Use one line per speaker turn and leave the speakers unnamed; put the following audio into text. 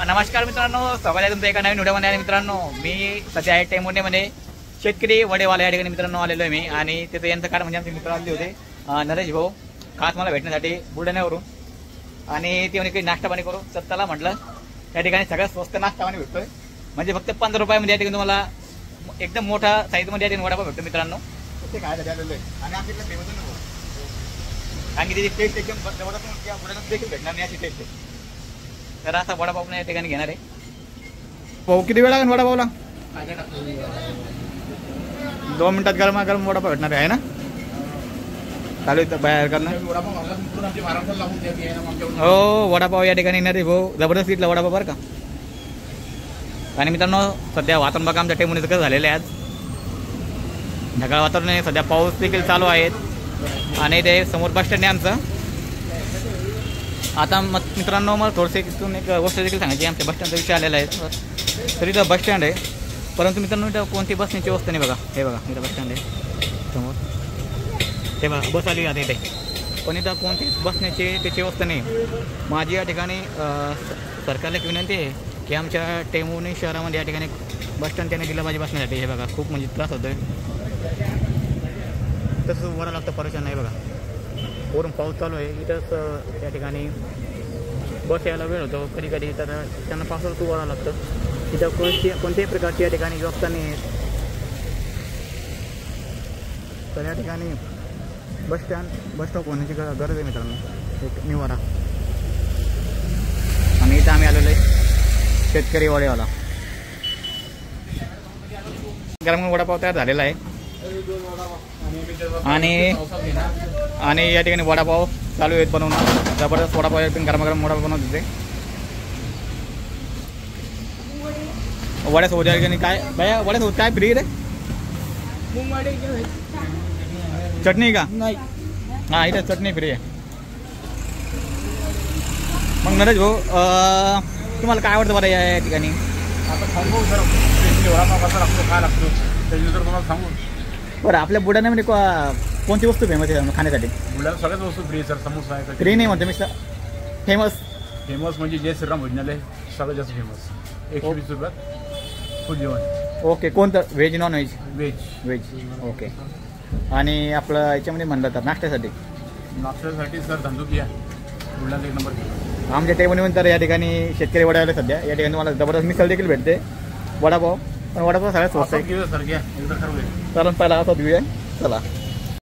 नमस्कार मित्रांनो, स्वागत आहे तुमचं एका नवीन व्हिडिओमध्ये. आणि मित्रांनो, मी सध्या आहे टेंबोंडेमध्ये शेतकरी वडेवाला या ठिकाणी मित्रांनो आलेलो आहे मी. आणि तिथे यांचं कारण म्हणजे आमचे मित्र आले होते, नरेश भाऊ, खास मला भेटण्यासाठी बुलढाण्यावरून. आणि ते म्हणे काही नाश्ता पाणी करू. तर त्याला म्हटलं या ठिकाणी सगळ्यात स्वस्त नाश्ता पाणी भेटतोय, म्हणजे फक्त 15 रुपयामध्ये या ठिकाणी तुम्हाला एकदम मोठा साईजमध्ये या ठिकाणी वडापाव भेटतो मित्रांनो. ते खायला आलेलो आहे. आणि आमच्याकडे फेमस नको कारण की त्याची टेस्ट एकदम बुलढाण्यात देखील भेटणार नाही अशी टेस्ट आहे. तर असा वडापाव या ठिकाणी घेणार आहे. भाऊ किती वेळ लागेल वडापावला? 2 मिनिटात गरम वडापाव भेटणार आहे ना? चालू आहे बाहेर करणं. हो, वडापाव या ठिकाणी येणार आहे भाऊ. जबरदस्त इथला वडापाव बरं का. आणि मित्रांनो, सध्या वातावरण बघा आमच्या टेंबोंडेचं कसं झालेलं आहे. आज ढगाळ वातावरण आहे, सध्या पाऊस देखील चालू आहेत. आणि ते समोर बस स्टँड आहे आमचं. आता मित्रांनो, मला थोडंसं इथून एक गोष्ट देखील सांगायची. आमच्या बस स्टँडचा विषय आलेला आहे. तर इथं बस स्टँड आहे, परंतु मित्रांनो इथं कोणती बसण्याची व्यवस्था नाही बघा. हे बघा, इथं बस स्टँड आहे समोर. ते बघा बस आली आता इथे, पण इथं कोणतीच बसण्याची त्याची व्यवस्था नाही. माझी या ठिकाणी सरकारला एक विनंती आहे की आमच्या टेंबोंडे शहरामध्ये या ठिकाणी बस स्टँड त्याने दिलं पाहिजे बसण्यासाठी. हे बघा, खूप म्हणजे त्रास होतोय. तसंच वरा लागतं परेशान नाही बघा. वरून पाऊस चालू आहे. इथंच या ठिकाणी बस यायला वेळ होतो कधी कधी. तर त्यांना पावसाला तू वरा लागतं. इथं कोणत्याही प्रकारची या ठिकाणी व्यवस्था नाही आहे. तर या ठिकाणी बस स्टॉप होण्याची गरज आहे मित्रांनो, एक निवारा. आणि इथं आम्ही आलेलो आहे शेतकरी वडेवाला. गरम वडापाव तयार झालेला आहे. आणि या ठिकाणी वडापाव चालू आहेत बनवणं. जबरदस्त वडापाव गरम वडापाव बनवत होते. वड्यासोबत या ठिकाणी काय भैया, वड्यासोबत काय फ्री रे? चटणी का? नाही, हां इथे चटणी फ्री आहे. मग नरेश भाऊ, तुम्हाला काय आवडतं बरं या ठिकाणी?
आता सांगू सर, वडापाव कसा लागतो, काय लागतो त्याच्यानंतर तुम्हाला सांगू.
बरं, आपल्या बुलढाण्यामध्ये कोणती वस्तू फेमस आहे खाण्यासाठी?
बुलढाण्यात सगळ्याच वस्तू फ्री सर. समोसा आहे
फ्री नाही म्हणतो मी सर, फेमस
म्हणजे जय श्रीराम भोजनालय सगळ्यात जास्त फेमस. 120 रुपयात फुल जेवण.
ओके, कोणतं? Veg non veg?
Veg.
Okay. आणि आपलं याच्यामध्ये म्हणलं तर नाश्त्यासाठी
सर धंदुकी आहे बुलढाण्यात 1 नंबर.
आमच्या टेबलमध्ये तर या ठिकाणी शेतकरी वडावाले सध्या या ठिकाणी मला जबरदस्त मिसळ देखील भेटते. वडापाव, पण वडापाव सगळ्यात स्वस्त आहे.
सर घ्या एकदा ठरवूया.
कारण पहिला असा घेऊया. चला.